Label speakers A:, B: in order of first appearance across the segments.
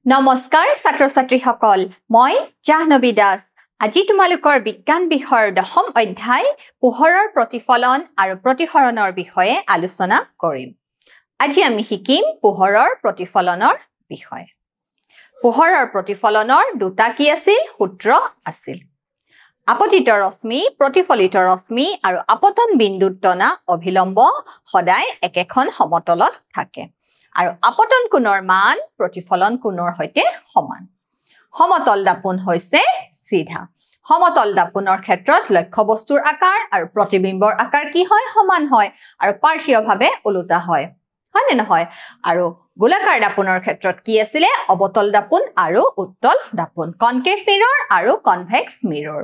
A: নমস্কাৰ ছাত্ৰ-ছাত্ৰীসকল মই জাহ্নবী দাস আজি তোমালোকৰ বিজ্ঞান বিষয়ৰ দশম অধ্যায় পোহৰৰ প্ৰতিফলন আৰু প্ৰতিসৰণৰ বিষয়ে আলোচনা কৰিম আজি আমি শিকিম পোহৰৰ প্ৰতিফলনৰ বিষয়ে পোহৰৰ প্ৰতিফলনৰ দুটা কি আছিল সূত্ৰ আছিল আপতিত ৰশ্মি প্ৰতিফলিত ৰশ্মি আৰু আপতন বিন্দুত টনা অভিলম্ব সদায় একেখন সমতলত থাকে আৰু আপতন কোণৰ মান প্ৰতিফলন কোণৰ সৈতে সমান সমতল দাপোন হৈছে সিধা সমতল দাপোনৰ ক্ষেত্ৰত লক্ষ্য বস্তুৰ আকাৰ আৰু প্ৰতিবিম্বৰ আকাৰ কি হয় সমান হয় আৰু পাৰ্শ্বীয়ভাৱে ওলোটা হয় হয়নে নহয় আৰু গোলাকাৰ দাপোনৰ ক্ষেত্ৰত কি আছিল অবতল দাপোন আৰু উত্তল দাপোন কনকেভ মিৰৰ আৰু কনভেক্স মিৰৰ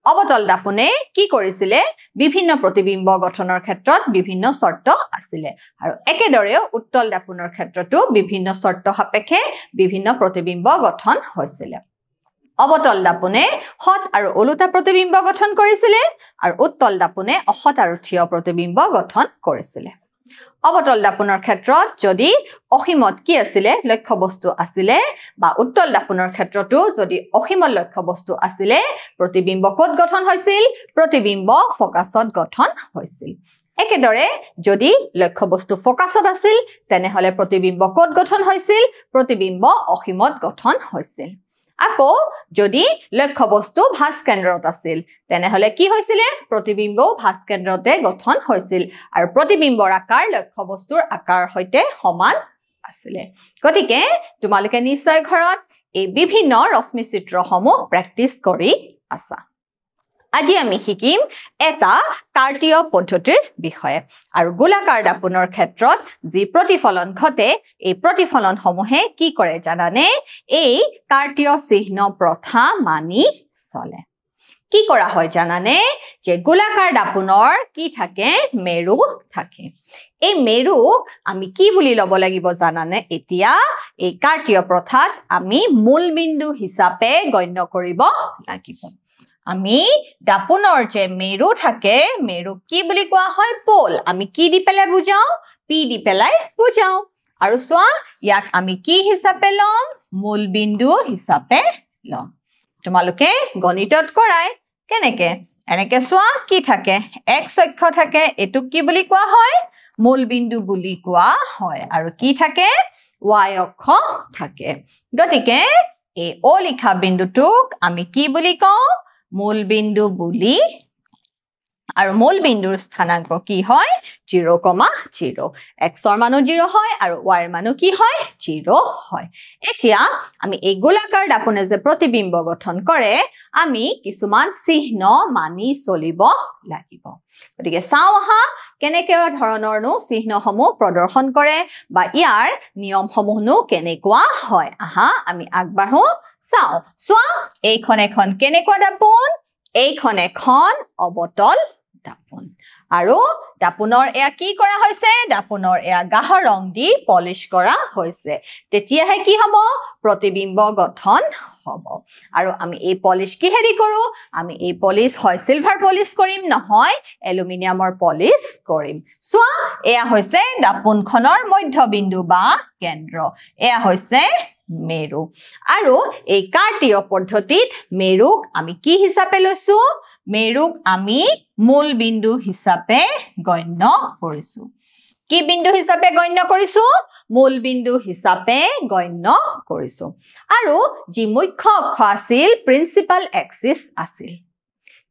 A: অবতল দাপোনে কি কৰিছিল বিভিন্ন প্ৰতিবিম্ব গঠনৰ ক্ষেত্ৰত বিভিন্ন শৰ্ত আছিল আৰু একেদৰে উত্তল দাপোনৰ ক্ষেত্ৰতো বিভিন্ন শৰ্ত সাপেক্ষে বিভিন্ন প্ৰতিবিম্ব গঠন হৈছিল অবতল দাপোনে হত আৰু ওলোটা প্ৰতিবিম্ব গঠন কৰিছিল আৰু উত্তল দাপোনে অহত আৰু থিয় প্ৰতিবিম্ব গঠন কৰিছিল অবতল দাপোনৰ ক্ষেত্ৰত যদি অসীমত কি আছিল লক্ষ্য বস্তু আছিল বা উত্তল দাপোনৰ ক্ষেত্ৰতো যদি অসীমত লক্ষ্য বস্তু আছিল প্ৰতিবিম্ব কোট গঠন হৈছিল প্ৰতিবিম্ব ফোকাসত গঠন হৈছিল একেদৰে যদি লক্ষ্য বস্তু ফোকাসত আছিল তেনেহলে প্ৰতিবিম্ব কোট গঠন হৈছিল প্ৰতিবিম্ব অসীমত গঠন হৈছিল আকৌ যদি লক্ষ্য বস্তু ভাস কেন্দ্ৰত আছিল তেনেহলে কি হৈছিল প্ৰতিবিম্ব ভাস কেন্দ্ৰতে গঠন হৈছিল আৰু প্ৰতিবিম্বৰ আকাৰ লক্ষ্য বস্তুৰ আকাৰ সৈতে সমান আছিল গতিকে তোমালোকে নিশ্চয় ঘৰত এই বিভিন্ন ৰশ্মি চিত্ৰসমূহ প্ৰেক্টিছ কৰি আছা আজি আমি শিকিম এটা কাৰ্তীয় পদ্ধতিৰ বিষয়ে আৰু গোলাকাৰ দাপোনৰ ক্ষেত্ৰত যি প্ৰতিফলন ঘটে এই প্ৰতিফলন সমূহে কি কৰে জানানে এই কাৰ্তীয় চিহ্ন প্ৰথা মানি চলে কি কৰা হয় জানানে যে গোলাকাৰ দাপোনৰ কি থাকে মেৰু থাকে এই মেৰু আমি কি বুলি লব লাগিব জানানে এতিয়া এই কাৰ্তীয় প্ৰথাত আমি মূল বিন্দু হিচাপে গণ্য কৰিব লাগিব আমি দাপোনৰ যে মেৰু থাকে মেৰু কি বুলি কোৱা হয় পোল আমি কি দি পেলাই বুজাও পি দি পেলাই বুজাও আৰু সোৱা ইয়াক আমি কি হিচাপে লম মূল বিন্দু হিচাপে লম তোমালোকে গণিতত কৰাই কেনেকে এনেকে সোৱা কি থাকে x অক্ষ থাকে এটু কি বুলি কোৱা হয় মূল বিন্দু বুলি কোৱা হয় আৰু কি থাকে y অক্ষ থাকে গতিকে এই ও লিখা বিন্দুটোক আমি কি বুলি কওঁ মূল বিন্দু বুলি আৰু মূল বিন্দুৰ স্থানাংক কি হয় 0,0 x ৰ মানো 0 হয় আৰু y ৰ মানো কি হয় 0 হয় এতিয়া আমি এই গোলাকাৰ দাপোনে যে প্ৰতিবিম্ব গঠন কৰে আমি কিছুমান চিহ্ন মানি চলিব লাগিব গতিকে চাও আহা কেনেকৈ ধৰণৰনো চিহ্নসমূহ প্ৰদৰ্শন কৰে বা ইয়াৰ নিয়মসমূহনো কেনেকুৱা হয় আহা আমি আগবাঢ়ো চাও সোৱা এইখন এখন কেনেকুৱা দাপোন এইখন এখন অবতল দাপোন আৰু দাপোনৰ এয়া কি কৰা হৈছে দাপোনৰ এয়া গাঢ় ৰং দি পলিশ কৰা হৈছে তেতিয়াহে কি হ'ব প্ৰতিবিম্ব গঠন হ'ব আৰু আমি এই পলিশ কি হেৰি কৰো আমি এই পলিশ হয় সিলভাৰ পলিশ কৰিম নহয় এলুমিনিয়ামৰ পলিশ কৰিম সোৱা এয়া হৈছে দাপোনখনৰ মধ্যবিন্দু বা কেন্দ্ৰ এয়া হৈছে মেৰু আৰু এই কাৰ্তীয় পদ্ধতিত মেৰুক আমি কি হিচাপে লৈছো মেৰুক আমি মূল বিন্দু হিচাপে গণ্য কৰিছো কি বিন্দু হিচাপে গণ্য কৰিছো মূল বিন্দু হিচাপে গণ্য কৰিছো আৰু যি মুখ্য অক্ষ আছিল প্ৰিন্সিপাল এক্সিস আছিল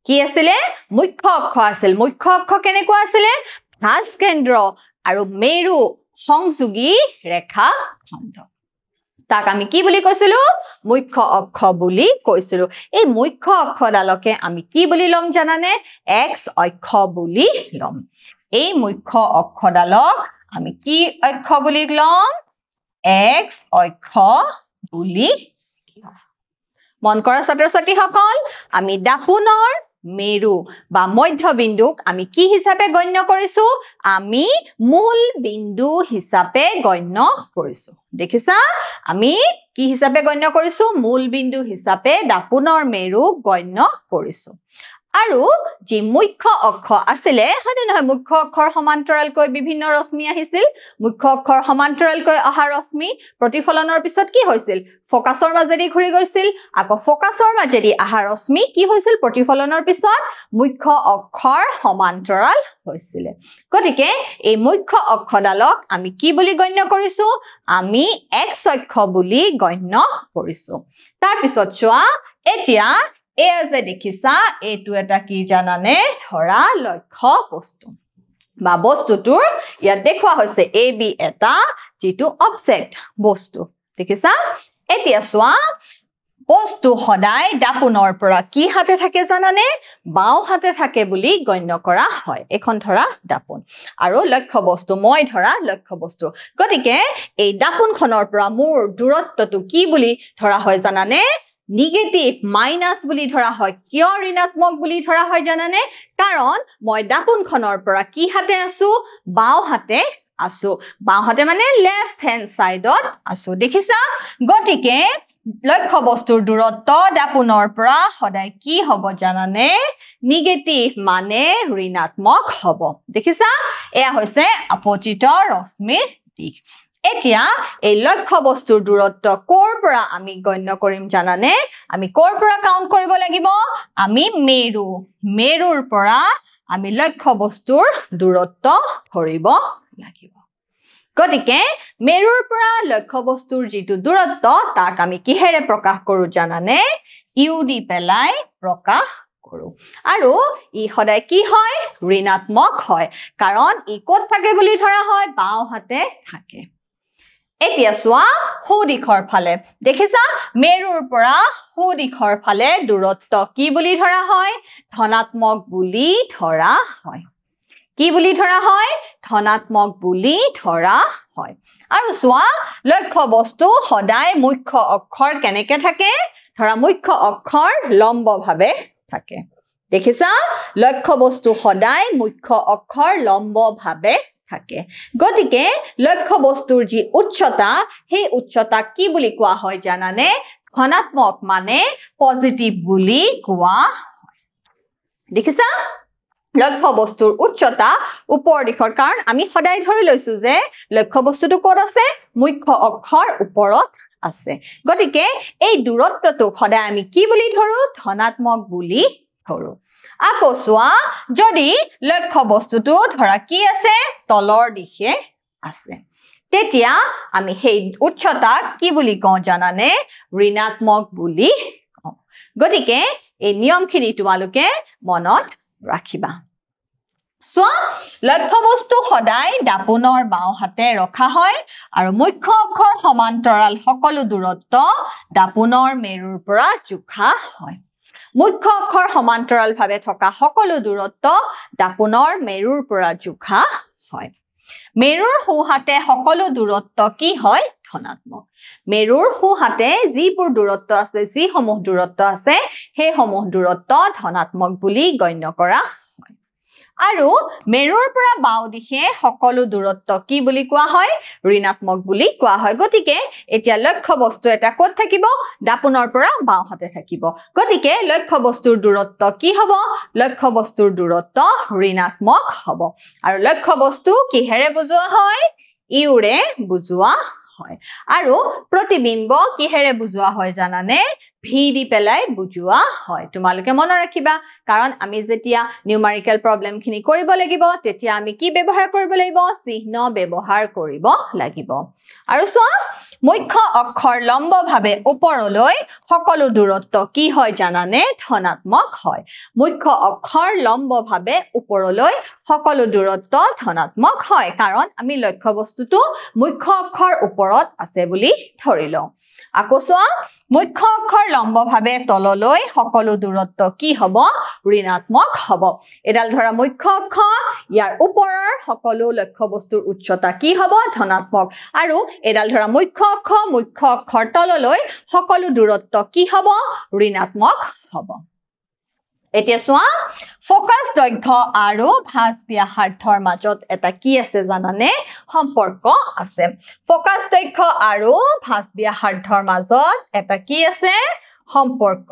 A: কি আছিল মুখ্য অক্ষ আছিল মুখ্য অক্ষ কেনেকুৱা আছিল ভাস কেন্দ্ৰ আৰু মেৰু সংযোগী ৰেখা খণ্ড তাক আমি কি বুলি কৈছিলো মুখ্য অক্ষ বুলি কৈছিলো এই মুখ্য অক্ষডালকে আমি কি বুলি লম জানানে x অক্ষ বুলি লম এই মুখ্য অক্ষডালক আমি কি অক্ষ বুলি লম x অক্ষ বুলি মন কৰা ছাত্ৰ-ছাত্ৰীসকল আমি দাপোনৰ মেৰু বা মধ্যবিন্দুক আমি কি হিচাপে গণ্য কৰিছো আমি মূল বিন্দু হিচাপে গণ্য কৰিছো দেখিছা আমি কি হিচাপে গণ্য কৰিছো মূল বিন্দু হিচাপে দাপোনৰ মেৰু গণ্য কৰিছো আৰু যি মুখ্য অক্ষ আছিলে হয়নে নহয় মুখ্য অক্ষৰ সমান্তৰালকৈ বিভিন্ন ৰশ্মি আহিছিল মুখ্য অক্ষৰ সমান্তৰালকৈ অহা ৰশ্মি প্ৰতিফলনৰ পিছত কি হৈছিল ফোকাছৰ মাজেদি ঘূৰি গৈছিল আকৌ ফোকাছৰ মাজেদি অহা ৰশ্মি কি হৈছিল প্ৰতিফলনৰ পিছত মুখ্য অক্ষৰ সমান্তৰাল হৈছিল গতিকে এই মুখ্য অক্ষডালক আমি কি বুলি গণ্য কৰিছো আমি x অক্ষ বুলি গণ্য কৰিছো তাৰ পিছত চোৱা এতিয়া এয়া যে দেখিছা এইটো এটা কি জানানে ধৰা লক্ষ্য বস্তু বা বস্তুটোৰ ইয়াত দেখুৱা হৈছে AB এটা যেটো অবজেক্ট বস্তু দেখিছা এতিয়া চোৱা বস্তু সদায় দাপোনৰ পৰা কি হাতে থাকে জানানে বাও হাতে থাকে বুলি গণ্য কৰা হয় এখন ধৰা দাপোন আৰু লক্ষ্য বস্তু মই ধৰা লক্ষ্য বস্তু গতিকে এই দাপোনখনৰ পৰা মোৰ দূৰত্বটো কি বুলি ধৰা হয় জানানে নিগেটিভ মাইনাস বুলি ধৰা হয় কিয় ঋণাত্মক বুলি ধৰা হয় জানানে কাৰণ মই দাপোনখনৰ পৰা কি হাতে আছো বাও হাতে আছো বাও হাতে মানে লেফট হ্যান্ড সাইডত আছো দেখিছা গতিকে লক্ষ্য বস্তুৰ দূৰত্ব দাপোনৰ পৰা সদায় কি হ'ব জানানে নিগেটিভ মানে ঋণাত্মক হ'ব দেখিছা এয়া হৈছে আপতিত ৰশ্মিৰ দিশ এতিয়া এই লক্ষ্য বস্তুৰ দূৰত্ব কোৰ পৰা আমি গণ্য কৰিম জানানে আমি কোৰ পৰা কাউন্ট কৰিব লাগিব আমি মেৰুৰ পৰা আমি লক্ষ্য বস্তুৰ দূৰত্ব ধৰিব লাগিব গতিকে মেৰুৰ পৰা লক্ষ্য বস্তুৰ যেটো দূৰত্ব তাক আমি কিহেৰে প্ৰকাশ কৰো জানানে ইউ দি পেলাই প্ৰকাশ কৰো আৰু ই সদায় কি হয় ঋণাত্মক হয় কাৰণ ই ক'ত থাকে বুলি ধৰা হয় বাও হাতে থাকে এতিয়া চোৱা হো দিশৰ ফালে দেখিছা মেৰুৰ পৰা হো দিশৰ ফালে দূৰত্ব কি বুলি ধৰা হয় ধনাত্মক বুলি ধৰা হয় কি বুলি ধৰা হয় ধনাত্মক বুলি ধৰা হয় আৰু চোৱা লক্ষ্য বস্তু সদায় মুখ্য অক্ষৰ কেনেকে থাকে ধৰা মুখ্য অক্ষৰ লম্বভাৱে থাকে দেখিছা লক্ষ্য বস্তু সদায় মুখ্য অক্ষৰ লম্বভাৱে থাকে গতিকে লক্ষ্য বস্তুৰ যি উচ্চতা সেই উচ্চতা কি বুলি কোৱা হয় জানানে ধনাত্মক মানে পজিটিভ বুলি কোৱা হয় দেখিছা লক্ষ্য বস্তুৰ উচ্চতা ওপৰ দিশৰ কাৰণ আমি সদায় ধৰি লৈছো যে লক্ষ্য বস্তুটো ক'ত আছে মুখ্য অক্ষৰ ওপৰত আছে গতিকে এই দূৰত্বটো সদায় আমি কি বুলি ধৰো ধনাত্মক বুলি ধৰো আকৌ চোৱা যদি লক্ষ্য বস্তুটো ধৰা কি আছে তলৰ দিশে আছে তেতিয়া আমি সেই উচ্চতাক কি বুলি কওঁ জানানে ঋণাত্মক বুলি কওঁ গতিকে এই নিয়মখিনি তোমালোকে মনত ৰাখিবা চোৱা লক্ষ্য বস্তু সদায় দাপোনৰ বাও হাতে ৰখা হয় আৰু মুখ্য অক্ষৰ সমান্তৰাল সকলো দূৰত্ব দাপোনৰ মেৰুৰ পৰা জোখা হয় মুখ্য অক্ষৰ সমান্তৰাল ভাৱে থকা সকলো দূৰত্ব দাপোনৰ মেৰুৰ পৰা জোখা হয় মেৰুৰ সোঁহাতে সকলো দূৰত্ব কি হয় ধনাত্মক মেৰুৰ সোঁহাতে যিবোৰ দূৰত্ব আছে যিসমূহ দূৰত্ব আছে সেই সমূহ দূৰত্ব ধনাত্মক বুলি গণ্য কৰা হয় আৰু মেৰুৰ পৰা বাও দিশে সকলো দূৰত্ব কি বুলি কোৱা হয় ঋণাত্মক বুলি কোৱা হয় গতিকে এতিয়া লক্ষ্য বস্তু এটা ক'ত থাকিব দাপোনৰ পৰা বাও হাতে থাকিব গতিকে লক্ষ্য বস্তুৰ দূৰত্ব কি হ'ব লক্ষ্য বস্তুৰ দূৰত্ব ঋণাত্মক হ'ব আৰু লক্ষ্য বস্তু কিহেৰে বুজোৱা হয় ইউৰে বুজোৱা হয় আৰু প্ৰতিবিম্ব কিহেৰে বুজোৱা হয় জানানে ভি দি পেলাই বুজোৱা হয় তোমালোকে মনত ৰাখিবা কাৰণ আমি যেতিয়া নিউমাৰিকেল প্ৰবলেম খিনি কৰিব লাগিব তেতিয়া আমি কি ব্যৱহাৰ কৰিব লাগিব চিহ্ন ব্যৱহাৰ কৰিব লাগিব আৰু চোৱা মুখ্য অক্ষৰ লম্বভাৱে ওপৰলৈ সকলো দূৰত্ব কি হয় জানানে ধনাত্মক হয় মুখ্য অক্ষৰ লম্বভাৱে ওপৰলৈ সকলো দূৰত্ব ধনাত্মক হয় কাৰণ আমি লক্ষ্য বস্তুটো মুখ্য অক্ষৰ ওপৰত আছে বুলি ধৰি লওঁ আকৌ চোৱা মুখ্য অক্ষৰ লম্বভাৱে তললৈ সকলো দূৰত্ব কি হ'ব ঋণাত্মক হ'ব এডাল ধৰা মুখ্য অক্ষ ইয়াৰ ওপৰৰ সকলো লক্ষ্য বস্তুৰ উচ্চতা কি হ'ব ধনাত্মক আৰু এডাল ধৰা মুখ্য অক্ষৰ তললৈ সকলো দূৰত্ব কি হ'ব ঋণাত্মক হ'ব এতিয়া চোৱা ফোকাস দৈৰ্ঘ্য আৰু ভাঁজ ব্যাসাৰ্ধৰ মাজত এটা কি আছে জানানে সম্পৰ্ক আছে ফোকাস দৈৰ্ঘ্য আৰু ভাঁজ ব্যাসাৰ্ধৰ মাজত এটা কি আছে সম্পৰ্ক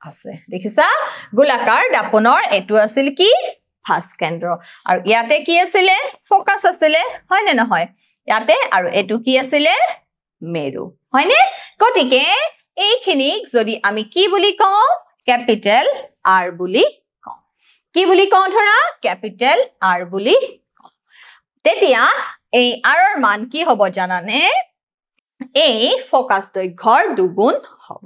A: আছে দেখিছা গোলাকাৰ দাপনৰ এটো আছিল কি ফাৰ্ষ্ট কেন্দ্ৰ আৰু ইয়াতে কি আছিল ফোকাস আছিল হয় নে নহয় ইয়াতে আৰু এটো কি আছিল মেৰু হয় নে গটিকে এইখিনিক যদি আমি কি বুলি কওঁ ক্যাপিটেল R বুলি কওঁ কি বুলি কওঁ ধৰা ক্যাপিটেল R বুলি কওঁ তেতিয়া এই R ৰ মান কি হ'ব জানানে এই ফোকাস দৈৰ্ঘ্যৰ দুগুণ হ'ব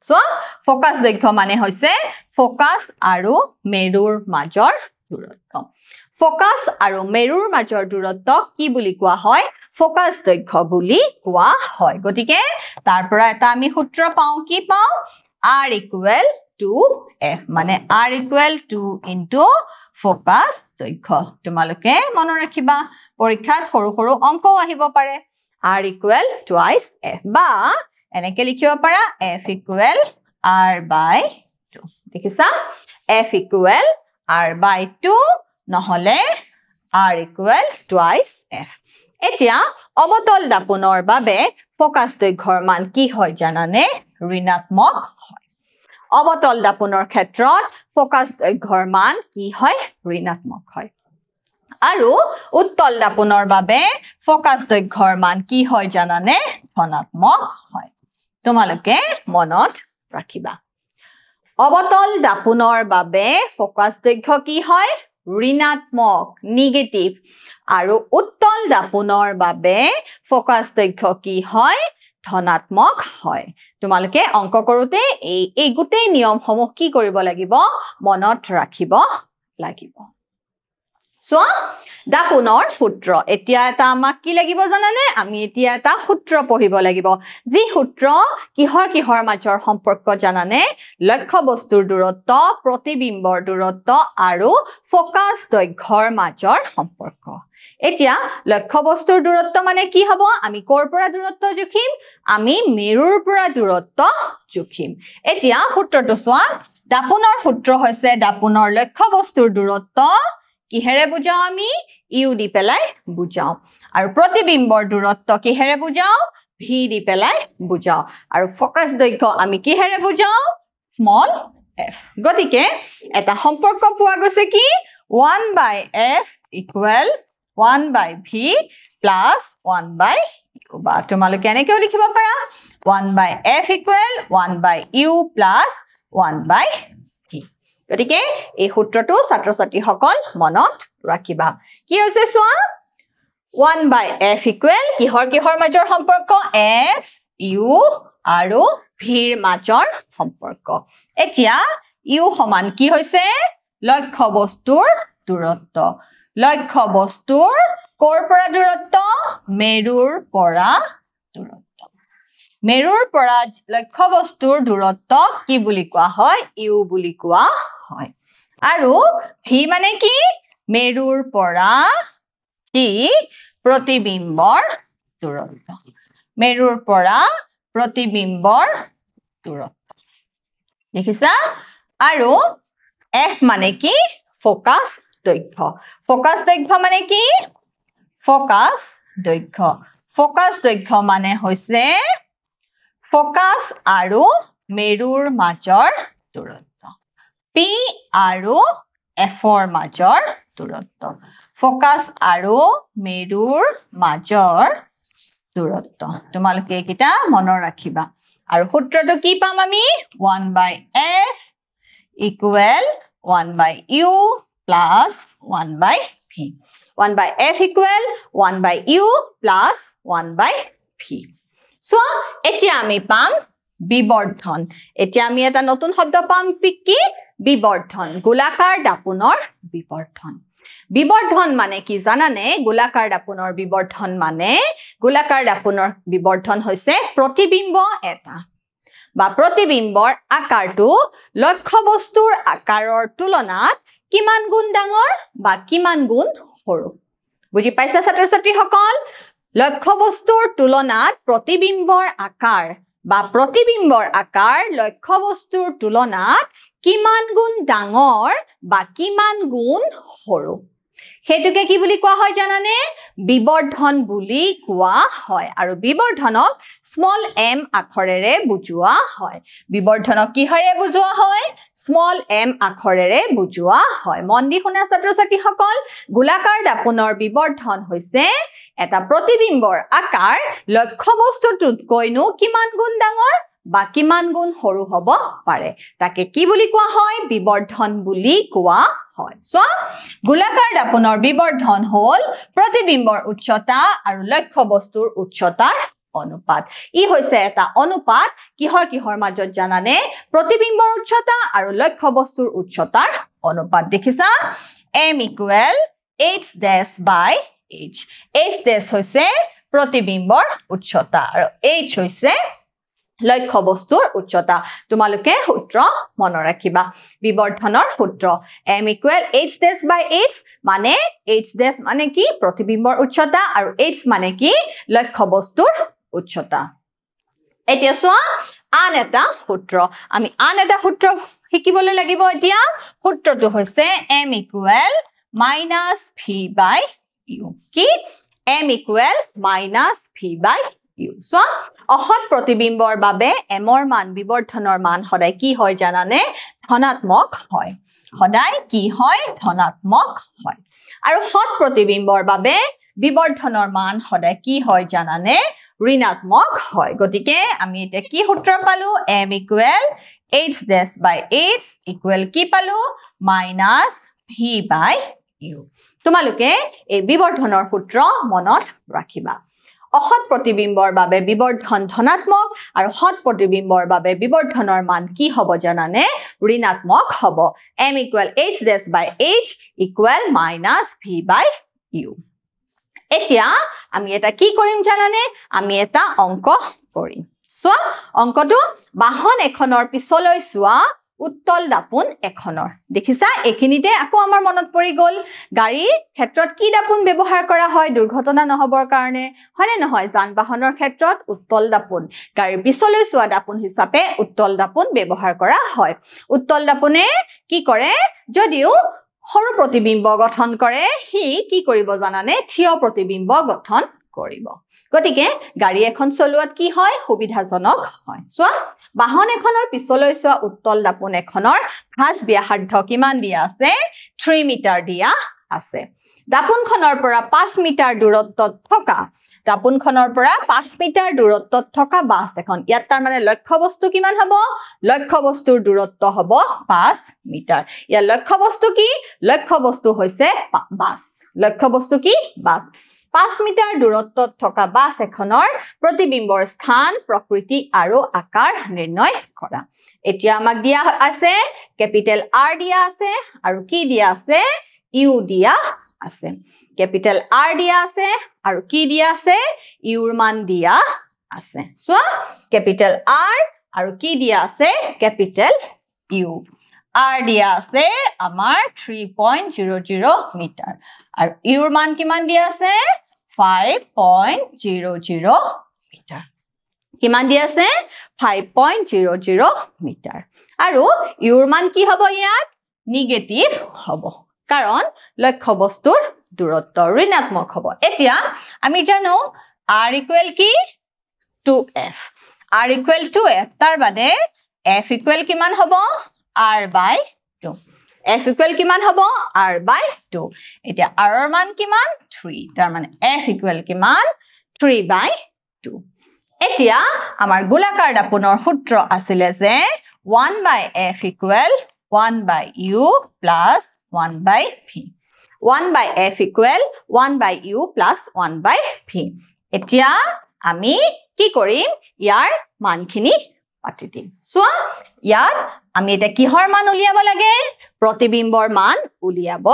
A: সো ফোকাস দৈৰ্ঘ্য মানে হৈছে ফোকাস আৰু মেৰুৰ মাজৰ দূৰত্ব ফোকাস আৰু মেৰুৰ মাজৰ দূৰত্ব কি বুলি কোৱা হয় ফোকাস দৈৰ্ঘ্য বুলি কোৱা হয় গটিকে তাৰ পৰা এটা আমি সূত্ৰ পাওঁ কি পাওঁ R = F মানে R = ফোকাস দৈৰ্ঘ্য তোমালোকে মনত ৰাখিবা পৰীক্ষাত সৰু সৰু অংক আহিব পাৰে R = twice F বা এনেকে লিখিব পাৰা F = R/2 দেখিছা F = R/2 নহলে R = twice F এতিয়া অবতল দাপনৰ বাবে ফোকাস দৈৰ্ঘ্যৰ মান কি হয় জানানে ঋণাত্মক হয় অবতল দাপনৰ ক্ষেত্ৰত ফোকাস দৈৰ্ঘ্যৰ মান কি হয় ঋণাত্মক হয় আৰু উত্তল দাপনৰ বাবে ফোকাস দৈৰ্ঘ্যৰ মান কি হয় জানানে ধনাত্মক হয় তোমালোকে মনত ৰাখিবা অবতল দাপনৰ বাবে ফোকাস দৈৰ্ঘ্য কি হয় ঋণাত্মক নিগেটিভ আৰু উত্তল দাপনৰ বাবে ফোকাস দৈৰ্ঘ্য কি হয় ধনাত্মক হয় তোমালোকে অংক কৰোতে এই গুটেই নিয়মসমূহ কি কৰিব লাগিব মনত ৰাখিব লাগিব সো দাপনৰ সূত্ৰ এতিয়া এটা আমাক কি লাগিব জানানে আমি এতিয়া এটা সূত্ৰ পঢ়িব লাগিব যি সূত্ৰ কিহৰ মাজৰ সম্পৰ্ক জানানে লক্ষ্য বস্তুৰ দূৰত্ব প্ৰতিবিম্বৰ দূৰত্ব আৰু ফোকাস দৈৰ্ঘ্যৰ মাজৰ সম্পৰ্ক এতিয়া লক্ষ্য বস্তুৰ দূৰত্ব মানে কি হ'ব আমি কৰ পৰা দূৰত্ব জুখিম আমি মেৰুৰ পৰা দূৰত্ব জুখিম এতিয়া সূত্ৰটো চোৱা দাপনৰ সূত্ৰ হৈছে দাপনৰ লক্ষ্য বস্তুৰ দূৰত্ব কিহেৰে বুজাও আমি ইউ দি পেলাই বুজাও আৰু প্ৰতিবিম্বৰ দূৰত্ব কিহেৰে বুজাও ভি দি পেলাই বুজাও আৰু ফোকাস দৈৰ্ঘ্য আমি কিহেৰে বুজাও স্মল f গতিকে এটা সম্পৰ্ক পোৱা গৈছে কি 1/f = 1/v plus 1/u বা তোমালোকে এনেকৈ লিখিব পাৰা 1/f = 1/u plus 1/v গতিকে এই সূত্ৰটো ছাত্ৰ ছাত্ৰী সকল মনত ৰাখিবা কি হৈছে চোৱা 1/f = কিহৰ মাজৰ সম্পৰ্ক f u আৰু v ৰ মাজৰ সম্পৰ্ক এতিয়া u সমান কি হৈছে লক্ষ্য বস্তুৰ দূৰত্ব লক্ষ্য বস্তুৰ কৰ পৰা দূৰত্ব মেৰুৰ পৰা দূৰত্ব মেৰুৰ পৰা লক্ষ্য বস্তুৰ দূৰত্ব কি বুলি কোৱা হয় ইউ বুলি কোৱা হয় আৰু ভি মানে কি মেৰুৰ পৰা কি প্ৰতিবিম্বৰ দূৰত্ব মেৰুৰ পৰা প্ৰতিবিম্বৰ দূৰত্ব দেখিছা আৰু f মানে কি ফোকাস দৈৰ্ঘ্য মানে কি ফোকাস দৈৰ্ঘ্য মানে হৈছে ফোকাস আৰু মেৰুৰ মাজৰ দূৰত্ব p আৰু f ৰ মাজৰ দূৰত্ব ফোকাস আৰু মেৰুৰ মাজৰ দূৰত্ব তোমালোকে কিটা মনত ৰাখিবা আৰু সূত্ৰটো কি পাম আমি 1/f = 1/u plus 1/v 1/f = 1/u plus 1/v so এতিয়া আমি পাম বিবৰ্ধন এতিয়া আমি এটা নতুন শব্দ পাম কি বিবৰ্ধন গোলাকাৰ দাপনৰ বিবৰ্ধন মানে কি জানানে গোলাকাৰ দাপনৰ বিবৰ্ধন হৈছে প্ৰতিবিম্ব এটা বা প্ৰতিবিম্বৰ আকাৰটো লক্ষ্য বস্তুৰ আকাৰৰ তুলনাত কিমান গুণ ডাঙৰ বা কিমান গুণ সৰু বুজি পাইছা ছাত্ৰ ছাত্ৰী সকল লক্ষ্য বস্তুৰ তুলনাত প্ৰতিবিম্বৰ আকাৰ বা প্ৰতিবিম্বৰ আকাৰ লক্ষ্য বস্তুৰ তুলনাত কিমান গুণ ডাঙৰ বা কিমান গুণ সৰু হেতুকে কি বুলি কোৱা হয় জানানে বিবৰ্ধন বুলি কোৱা হয় আৰু বিবৰ্ধনক স্মল m আখৰেৰে বুজোৱা হয় বিবৰ্ধনক কিহৰে বুজোৱা হয় স্মল m আখৰেৰে বুজোৱা হয় মন দি শুনা ছাত্ৰ ছাত্ৰীসকল গোলাকাৰ দাপোনৰ বিবৰ্ধন হৈছে এটা প্ৰতিবিম্বৰ আকাৰ লক্ষ্যবস্তুটোতকৈনো কিমান গুণ ডাঙৰ বা কিমান গুণ সৰু হ'ব পাৰে তাকে কি বুলি কোৱা হয় বিবৰ্ধন বুলি কোৱা হয় সো গোলাকাৰ দাপোনৰ বিবৰ্ধন হ'ল প্ৰতিবিম্বৰ উচ্চতা আৰু লক্ষ্যবস্তুৰ উচ্চতাৰ অনুপাত ই হৈছে এটা অনুপাত কিহৰ মাজত জানানে প্ৰতিবিম্বৰ উচ্চতা আৰু লক্ষ্যবস্তুৰ উচ্চতাৰ অনুপাত দেখিছা m equal h dash by h h dash হৈছে প্ৰতিবিম্বৰ উচ্চতা আৰু h হৈছে লক্ষ্যবস্তুৰ উচ্চতা তোমালোকে সূত্ৰ মনত ৰাখিবা বিবৰ্ধনৰ সূত্ৰ m equal h dash by h মানে h dash মানে কি প্ৰতিবিম্বৰ উচ্চতা আৰু h মানে কি লক্ষ্যবস্তুৰ উচ্চতা এতিয়া চোৱা আন এটা সূত্ৰ আমি আন এটা সূত্ৰ শিকিবলৈ লাগিব এতিয়া সূত্ৰটো হৈছে m equal minus v by u কি m equal minus v by u so অহত প্ৰতিবিম্বৰ বাবে m ৰ মান বিবৰ্ধনৰ মান সদায় কি হয় জানানে ধনাত্মক হয় সদায় কি হয় ধনাত্মক হয় আৰু হত প্ৰতিবিম্বৰ বাবে বিবৰ্ধনৰ মান সদায় কি হয় জানানে ঋণাত্মক হয় গতিকে আমি এটা কি সূত্ৰ পালো m equal h dash by h equal কি পালো minus v by u তোমালোকে এই বিবৰ্ধনৰ সূত্ৰ মনত ৰাখিবা অহত প্ৰতিবিম্বৰ বাবে বিবৰ্ধন ধনাত্মক আৰু হত প্ৰতিবিম্বৰ বাবে বিবৰ্ধনৰ মান কি হ'ব জানানে ঋণাত্মক হ'ব m equal h dash by h equal minus v by u এতিয়া আমি এটা কি কৰিম জানানে আমি এটা অংক কৰিম সো অংকটো বাহন এখনৰ পিছলৈ সোৱা উত্তল দাপোন এখনৰ দেখিছা এখিনিতে আকৌ আমাৰ মনত পৰি গল গাড়ীৰ ক্ষেত্ৰত কি দাপোন ব্যৱহাৰ কৰা হয় দুৰ্ঘটনা নহবৰ কাৰণে হয়নে নহয় যান বাহনৰ ক্ষেত্ৰত উত্তল দাপোন গাড়ীৰ পিছলৈ সোৱা দাপোন হিচাপে উত্তল দাপোন ব্যৱহাৰ কৰা হয় উত্তল দাপোনে কি কৰে যদিও সৰু প্ৰতিবিম্ব গঠন কৰে হি কি কৰিব জানানে থিয় প্ৰতিবিম্ব গঠন কৰিব গতিকে গাড়ী এখন চলোৱাত কি হয় সুবিধাজনক হয় সোৱা বাহন এখনৰ পিছলৈ সোৱা উত্তল দাপোন এখনৰ ভাঁজ ব্যাসাৰ্ধ কিমান দিয়া আছে 3 মিটাৰ দিয়া আছে দাপোনখনৰ পৰা 5 মিটাৰ দূৰত্বত থকা দাপোনখনৰ পৰা 5 মিটাৰ দূৰত্বত থকা বাছ এখন ইয়াত তাৰ মানে লক্ষ্যবস্তু কিমান হ'ব লক্ষ্যবস্তুৰ দূৰত্ব হ'ব 5 মিটাৰ ইয়াৰ লক্ষ্যবস্তু কি লক্ষ্যবস্তু হৈছে বাছ লক্ষ্যবস্তু কি বাছ 5 মিটাৰ দূৰত্বত থকা বাছ এখনৰ প্ৰতিবিম্বৰ স্থান প্ৰকৃতি আৰু আকাৰ নিৰ্ণয় কৰা এতিয়া আমাক দিয়া আছে ক্যাপিটেল R দিয়া আছে আৰু কি দিয়া আছে U দিয়া আছে ক্যাপিটেল R দিয়া আছে আৰু কি দিয়া আছে U ৰ মান দিয়া আছে সো ক্যাপিটেল R আৰু কি দিয়া আছে ক্যাপিটেল U R দিয়া আছে আমাৰ 3.00 মিটাৰ আৰু U ৰ মান কিমান দিয়া আছে 5.00 মিটাৰ কিমান দিয়া আছে 5.00 মিটাৰ আৰু U ৰ মান কি হ'ব ইয়াত নিগেটিভ হ'ব কাৰণ লক্ষ্যবস্তুৰ দূৰত্ব ঋণাত্মক হ'ব এতিয়া আমি জানো R equal কি 2f R equal to f তাৰ বাদে f equal কিমান হ'ব r by 2 f equal কিমান হ'ব r by 2 এতিয়া r ৰ মান কিমান 3 তাৰ মানে f equal কিমান 3 by 2 এতিয়া আমাৰ গোলাকাৰ দাপোনৰ সূত্ৰ আছিল যে 1 by f equal 1 by u plus 1 by v 1 by f equal 1 by u plus 1 by v এতিয়া আমি কি কৰিম ইয়াৰ মানখিনি পাতি দিম সোৱা ইয়াত আমি এটা কিহৰ মান উলিয়াব লাগে প্ৰতিবিম্বৰ মান উলিয়াব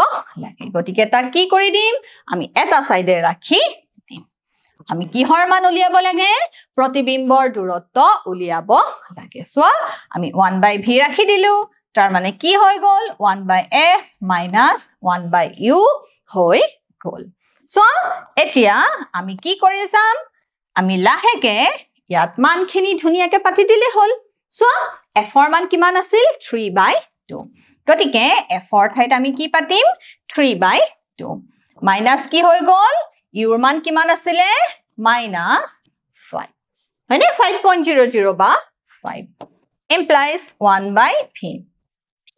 A: লাগে গতিকে তাক কি কৰি দিম আমি এটা সাইডে ৰাখি দিম আমি কিহৰ মান উলিয়াব লাগে প্ৰতিবিম্বৰ দূৰত্ব উলিয়াব লাগে সোৱা আমি 1 by v ৰাখি দিলো তাৰ মানে কি হৈ গল 1 by f minus 1 by u হৈ গল সোৱা এতিয়া আমি কি কৰি যাম আমি লাহেকে ইয়াত মানখিনি ধুনিয়াকে পাতি দিলে হল সো f ৰ মান কিমান আছিল 3 by 2 গতিকে f ৰ ঠাইত আমি কি পাতিম 3 by 2 মাইনাছ কি হৈ গ'ল ইউৰ মান কিমান আছিলে মাইনাছ 5 হয়নে 5.00 বা 5 implies 1/v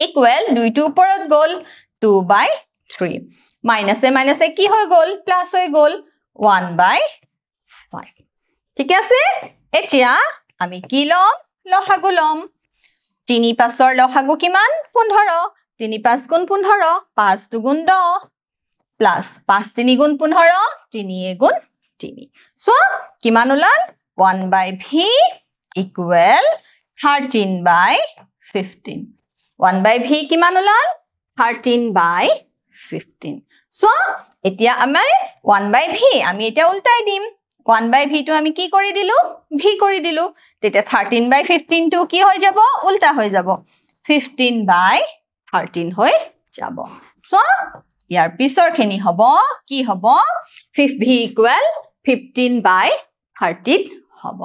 A: equal 2 টো ওপৰত গ'ল 2/3 মাইনাছে মাইনাছে কি হৈ গ'ল প্লাস হৈ গ'ল 1/5 ঠিক আছে এতিয়া আমি কি লম লসাগু লম 3 5 ৰ লসাগু কিমান 15 3 5 গুণ 15 5 2 গুণ 10 প্লাস 5 3 গুণ 15 3 গুণ 3 সো কিমান ওলাল 1/v equal 13/15 1/v কিমান ওলাল 13/15 সো এতিয়া আমি 1/v আমি এটা উল্টাই দিম 1/v টো আমি কি কৰি দিলু v কৰি দিলু তেতিয়া 13/15 টো কি হৈ যাব উল্টা হৈ যাব 15/13 হৈ যাব সো ইয়াৰ পিছৰ খিনি হ'ব কি হ'ব v equal 15/13 হ'ব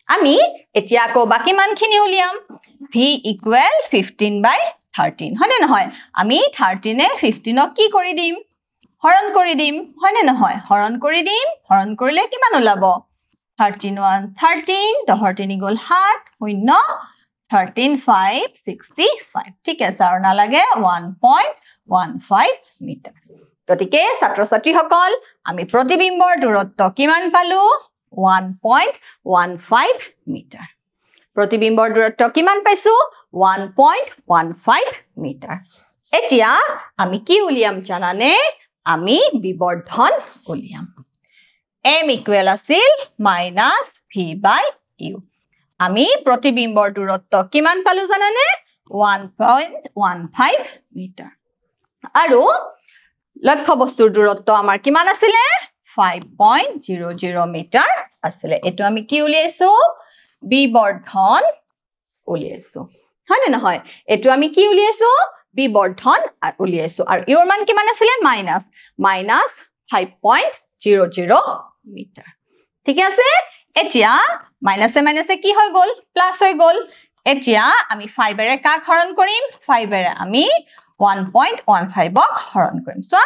A: আমি এতিয়া কো বাকি মানখিনি উলিয়াম v equal 15/13 হয়নে নহয় আমি 13 এ 15 ক কি কৰি দিম হৰণ কৰি দিম হয়নে নহয় হৰণ কৰি দিম হৰণ কৰিলে কিমান ওলাব 13 1 13 দহৰ 3 গল 7 শূন্য 13,565 ঠিক আছে আৰু না লাগে 1.15 মিটাৰ গতিকে ছাত্ৰ ছাত্ৰী সকল আমি প্ৰতিবিম্বৰ দূৰত্ব কিমান পালো 1.15 মিটাৰ প্ৰতিবিম্বৰ দূৰত্ব কিমান পাইছো 1.15 মিটাৰ এতিয়া আমি কি উলিয়াম জানানে আমি বিবৰ্ধন উলিয়াম m ইকুৱেল আছিল -v/u আমি প্ৰতিবিম্বৰ দূৰত্ব কিমান পালো জানানে 1.15 মিটাৰ আৰু লক্ষ্য বস্তুৰ দূৰত্ব আমাৰ কিমান আছিলে 5.00 মিটাৰ আছিলে এটো আমি কি উলিয়াইছো বিবৰ্ধন উলিয়াইছো হয়নে নহয় এটো আমি কি উলিয়াইছো বিবৰ্ধন উলিয়াইছো আৰু ইউৰ মান কিমান আছিলে -5.00 মিটাৰ ঠিক আছে এতিয়া মাইনাসে মাইনাসে কি হৈ গল প্লাস হৈ গল এতিয়া আমি 5 এৰে কাক হৰণ কৰিম 5 এৰে আমি 1.15 ক হৰণ কৰিম সো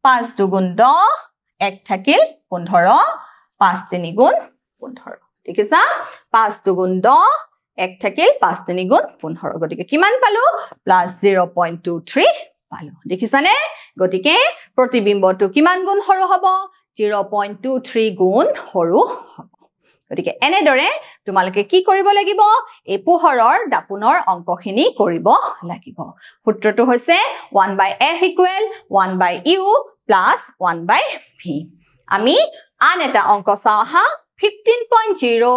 A: 5 2 গুণ 10 1 থাকিল 15 5 3 গুণ 15 ঠিক আছে 5 2 গুণ 10 1 থাকিল 5 3 গুণ 15 গতিকে কিমান পালো +0.23 পালো দেখিছানে গতিকে প্ৰতিবিম্বটো কিমান গুণ সৰু হ'ব 0.23 গুণ সৰু হ'ব গতিকে এনেদৰে তোমালোকে কি কৰিব লাগিব এই পোহৰৰ দাপোনৰ অংকখিনি কৰিব লাগিব সূত্ৰটো হৈছে 1/f = 1/u + 1/v আমি আন এটা অংক চাও হা 15.0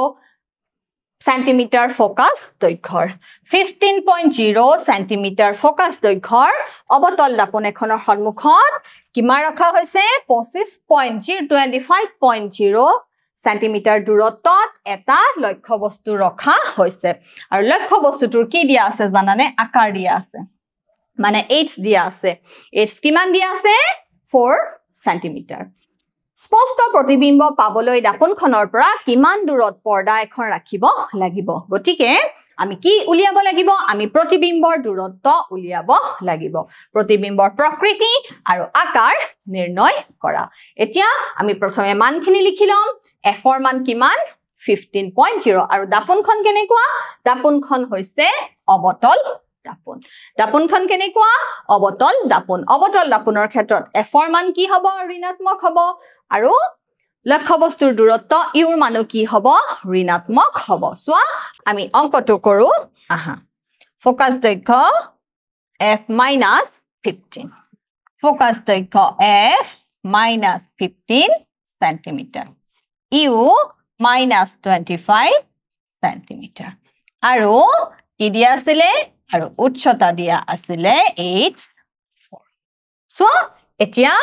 A: সেন্টিমিটাৰ ফোকাস দৈৰ্ঘ্যৰ 15.0 সেন্টিমিটাৰ ফোকাস দৈৰ্ঘ্যৰ অবতল দাপোন এখনৰ সন্মুখত কিমান ৰখা হৈছে 25.0 সেন্টিমিটাৰ দূৰত্বত এটা লক্ষ্য বস্তু ৰখা হৈছে আৰু লক্ষ্য বস্তুটোৰ কি দিয়া আছে জানানে আকাৰ দিয়া আছে মানে h দিয়া আছে h কিমান দিয়া আছে 4 সেন্টিমিটাৰ স্পষ্ট প্ৰতিবিম্ব পাবলৈ দাপোনখনৰ পৰা কিমান দূৰত পৰ্দা এখন ৰাখিব লাগিব গতিকে আমি কি উলিয়াব লাগিব আমি প্ৰতিবিম্বৰ দূৰত্ব উলিয়াব লাগিব প্ৰতিবিম্বৰ প্ৰকৃতি আৰু আকাৰ নিৰ্ণয় কৰা এতিয়া আমি প্ৰথমে মানখিনি লিখি লম f ৰ মান কিমান 15.0 আৰু দাপোনখন কেনেকুৱা দাপোনখন হৈছে অবতল দাপোন দাপোনখন কেনেকুৱা অবতল দাপোনৰ ক্ষেত্ৰত f ৰ মান কি হ'ব ঋণাত্মক হ'ব আৰু লক্ষ্য বস্তুৰ দূৰত্ব ইউৰ মানো কি হ'ব ঋণাত্মক হ'ব সোৱা আমি অংকটো কৰো আহা ফোকাস দৈৰ্ঘ্য f - 15 ফোকাস দৈৰ্ঘ্য f - 15 সেন্টিমিটাৰ ইউ -25 সেন্টিমিটাৰ আৰু কি দিয়া আছিলে আৰু উচ্চতা দিয়া আছিলে h4 সো এতিয়া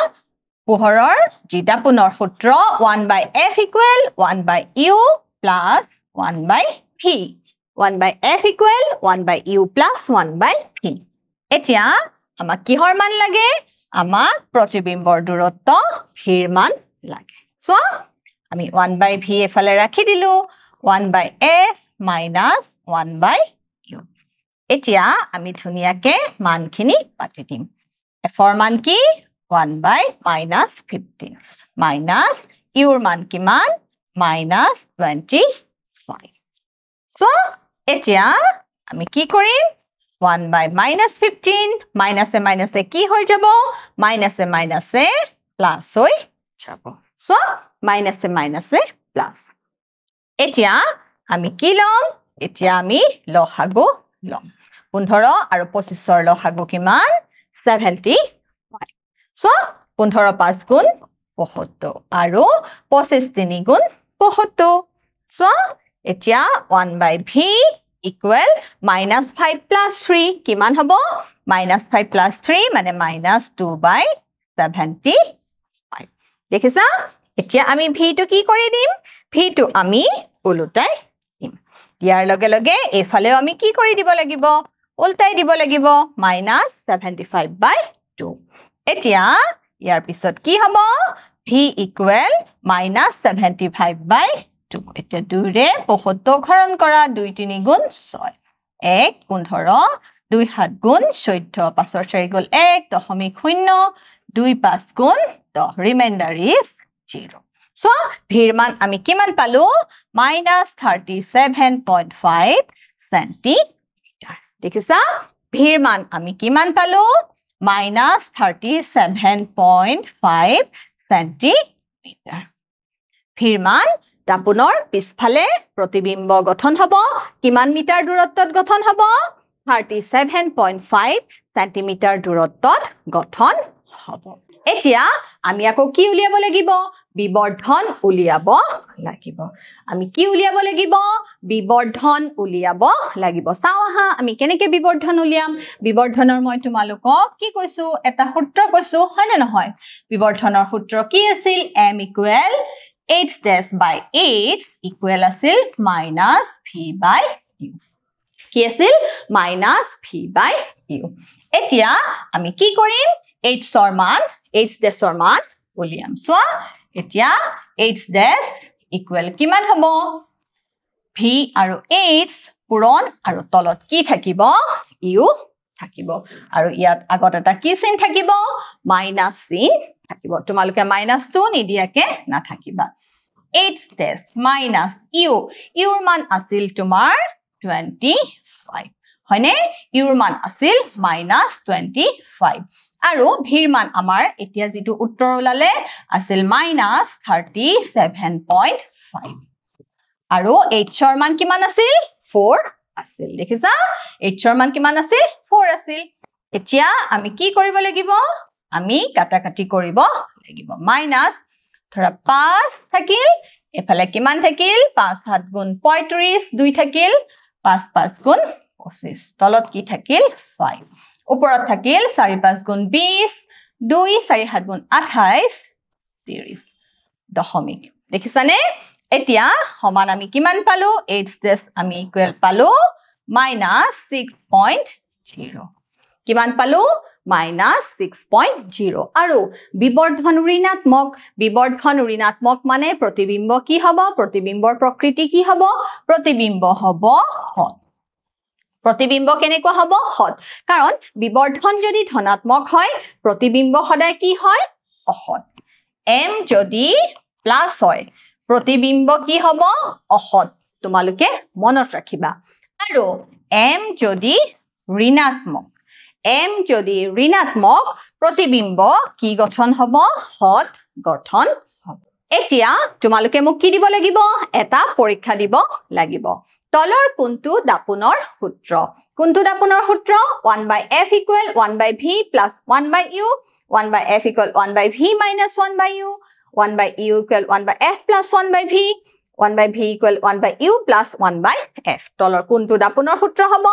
A: পোহৰৰ যি দাপোনৰ সূত্ৰ 1/f = 1/u + 1/v 1/f = 1/u + 1/v এতিয়া আমাক কিহৰ মান লাগে আমাক প্ৰতিবিম্বৰ দূৰত্ব v ৰ মান লাগে সো আমি 1/v এফালে ৰাখি দিলো 1/f - 1/u এতিয়া আমি ধুনিয়াকে মানখিনি পাতি দিম f ৰ মান কি 1 by minus 15 minus ইউৰ মান কিমান minus 25 so এতিয়া আমি কি কৰিম 1 by minus 15 minus এ কি হৈ যাব minus এ plus হৈ যাব so minus এ plus এতিয়া আমি কি লম এতিয়া আমি লসাগু লম 15 আৰু 25 ৰ লসাগু কিমান 75 so 15 5 গুণ 75 আৰু 25 3 গুণ 75 so এতিয়া 1 by v equal minus 5 plus 3 কিমান হ'ব minus 5 plus 3 মানে minus 2 by 75 দেখিছা এতিয়া আমি v টো কি কৰি দিম v টো আমি উলটাই দিম ইয়াৰ লগে লগে এফালেও আমি কি কৰি দিব লাগিব উলটাই দিব লাগিব minus 75 by 2 এতিয়া ইয়াৰ পিছত কি হ'ব v equal minus 75 by 2 এটা 2 ৰে 75 ঘৰণ কৰা 2 3 গুণ 6 1 15 2 7 গুণ 14 5 4 গুণ 1 দশমিক 0 2 5 গুণ 10 ৰিমাইন্ডাৰ ইজ 0 so ভিৰ মান আমি কিমান পালো minus 37.5 সেন্টিমিটাৰ দেখিছা ভিৰ মান আমি কিমান পালো minus 37.5 সেন্টিমিটাৰ ভিৰ মান দাপোনৰ পিছফালে প্ৰতিবিম্ব গঠন হ'ব কিমান মিটাৰ দূৰত্বত গঠন হ'ব 37.5 সেন্টিমিটাৰ দূৰত্বত গঠন হ'ব এতিয়া আমি আকৌ কি উলিয়াব লাগিব বিবৰ্ধন উলিয়াব লাগিব আমি কি উলিয়াব লাগিব বিবৰ্ধন উলিয়াব লাগিব চাও আহা আমি কেনেকৈ বিবৰ্ধন উলিয়াম বিবৰ্ধনৰ মই তোমালোকক কি কৈছো এটা সূত্ৰ কৈছো হয় না নহয় বিবৰ্ধনৰ সূত্ৰ কি আছিল m equal h dash by h equal আছিল minus v by u কি আছিল minus v by u এতিয়া আমি কি কৰিম h ৰ মান h dash ৰ মান উলিয়াম সো এতিয়া h dash equal কিমান হ'ব v আৰু h পূৰণ আৰু তলত কি থাকিব u থাকিব আৰু ইয়াত আগত এটা কি চিন থাকিব মাইনাস চিন থাকিব তোমালোকে মাইনাস টো নিদিয়াকে না থাকিবা h dash minus u ৰ মান আছিল তোমাৰ 25 হয়নে ৰ মান আছিল minus 25 আৰু ভিৰ মান আমাৰ এতিয়া যেটো উত্তৰ ওলালে আছিল minus 37.5 আৰু h ৰ মান কিমান আছিল 4 আছিল দেখিছা h ৰ মান কিমান আছিল 4 আছিল এতিয়া আমি কি কৰিব লাগিব আমি কাটাকাটি কৰিব লাগিব মাইনাস ধৰা 5 থাকিল এফালে কিমান থাকিল 5 7 গুণ 35 2 থাকিল 5 5 গুণ 25 তলত কি থাকিল 5 ওপৰত থাকিল 4 5 গুণ 20 2 4 7 গুণ 28 30 দশমিক দেখিছানে এতিয়া সমান আমি কিমান পালো h dash আমি ইকুৱেল পালো minus 6.0 কিমান পালো minus 6.0 আৰু বিবৰ্ধন ঋণাত্মক মানে প্ৰতিবিম্ব কি হ'ব প্ৰতিবিম্বৰ প্ৰকৃতি কি হ'ব প্ৰতিবিম্ব হ'ব হট প্ৰতিবিম্ব কেনেকুৱা হ'ব হট কাৰণ বিবৰ্ধন যদি ধনাত্মক হয় প্ৰতিবিম্ব সদায় কি হয় অহট m যদি প্লাস হয় প্ৰতিবিম্ব কি হ'ব অহট তোমালোকে মনত ৰাখিবা আৰু m যদি ঋণাত্মক প্ৰতিবিম্ব কি গঠন হ'ব হট গঠন হ'ব এতিয়া তোমালোকে মোক কি দিব লাগিব এটা পৰীক্ষা দিব লাগিব তলৰ কোনটো দাপোনৰ সূত্ৰ 1 by f equal 1 by v plus 1 by u 1 by f equal 1 by v minus 1 by u 1 by u equal 1 by f plus 1 by v 1 by v equal 1 by u plus 1 by f তলৰ কোনটো দাপোনৰ সূত্ৰ হ'ব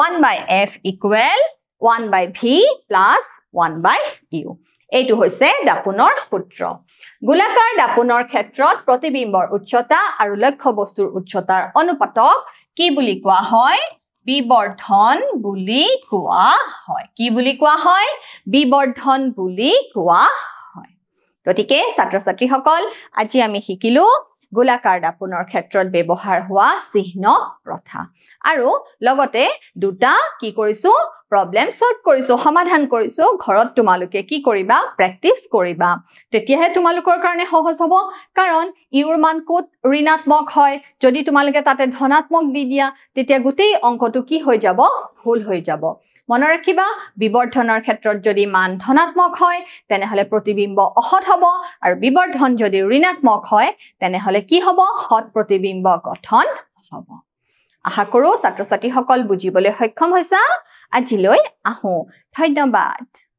A: 1 by f equal 1 by v plus 1 by u এইটো হৈছে দাপোনৰ সূত্ৰ গোলাকাৰ দাপোনৰ ক্ষেত্ৰত প্ৰতিবিম্বৰ উচ্চতা আৰু লক্ষ্য বস্তুৰ উচ্চতাৰ অনুপাতক কি বুলি কোৱা হয় বিবৰ্ধন বুলি কোৱা হয় কি বুলি কোৱা হয় বিবৰ্ধন বুলি কোৱা হয় গতিকে ছাত্ৰ ছাত্ৰীসকল আজি আমি শিকিলো গোলাকাৰ দাপোনৰ ক্ষেত্ৰত ব্যৱহাৰ হোৱা চিহ্ন প্ৰথা আৰু লগতে দুটা কি কৰিছো প্ৰবলেম সলভ কৰিছো সমাধান কৰিছো ঘৰত তোমালোকে কি কৰিবা প্ৰেক্টিস কৰিবা তেতিয়াহে তোমালোকৰ কাৰণে সহজ হ'ব কাৰণ ইউৰ মান কোট ঋণাত্মক হয় যদি তোমালোকে তাতে ধনাত্মক দি দিয়া তেতিয়া গোটেই অংকটো কি হৈ যাব ভুল হৈ যাব মনে ৰাখিবা বিবৰ্ধনৰ ক্ষেত্ৰত যদি মান ধনাত্মক হয় তেনেহলে প্ৰতিবিম্ব অসৎ হ'ব আৰু বিবৰ্ধন যদি ঋণাত্মক হয় তেনেহলে কি হ'ব সৎ প্ৰতিবিম্ব গঠন হ'ব আশা কৰো ছাত্ৰ ছাত্ৰীসকল বুজিবলৈ সক্ষম হৈছা আজিলৈ আহো ধন্যবাদ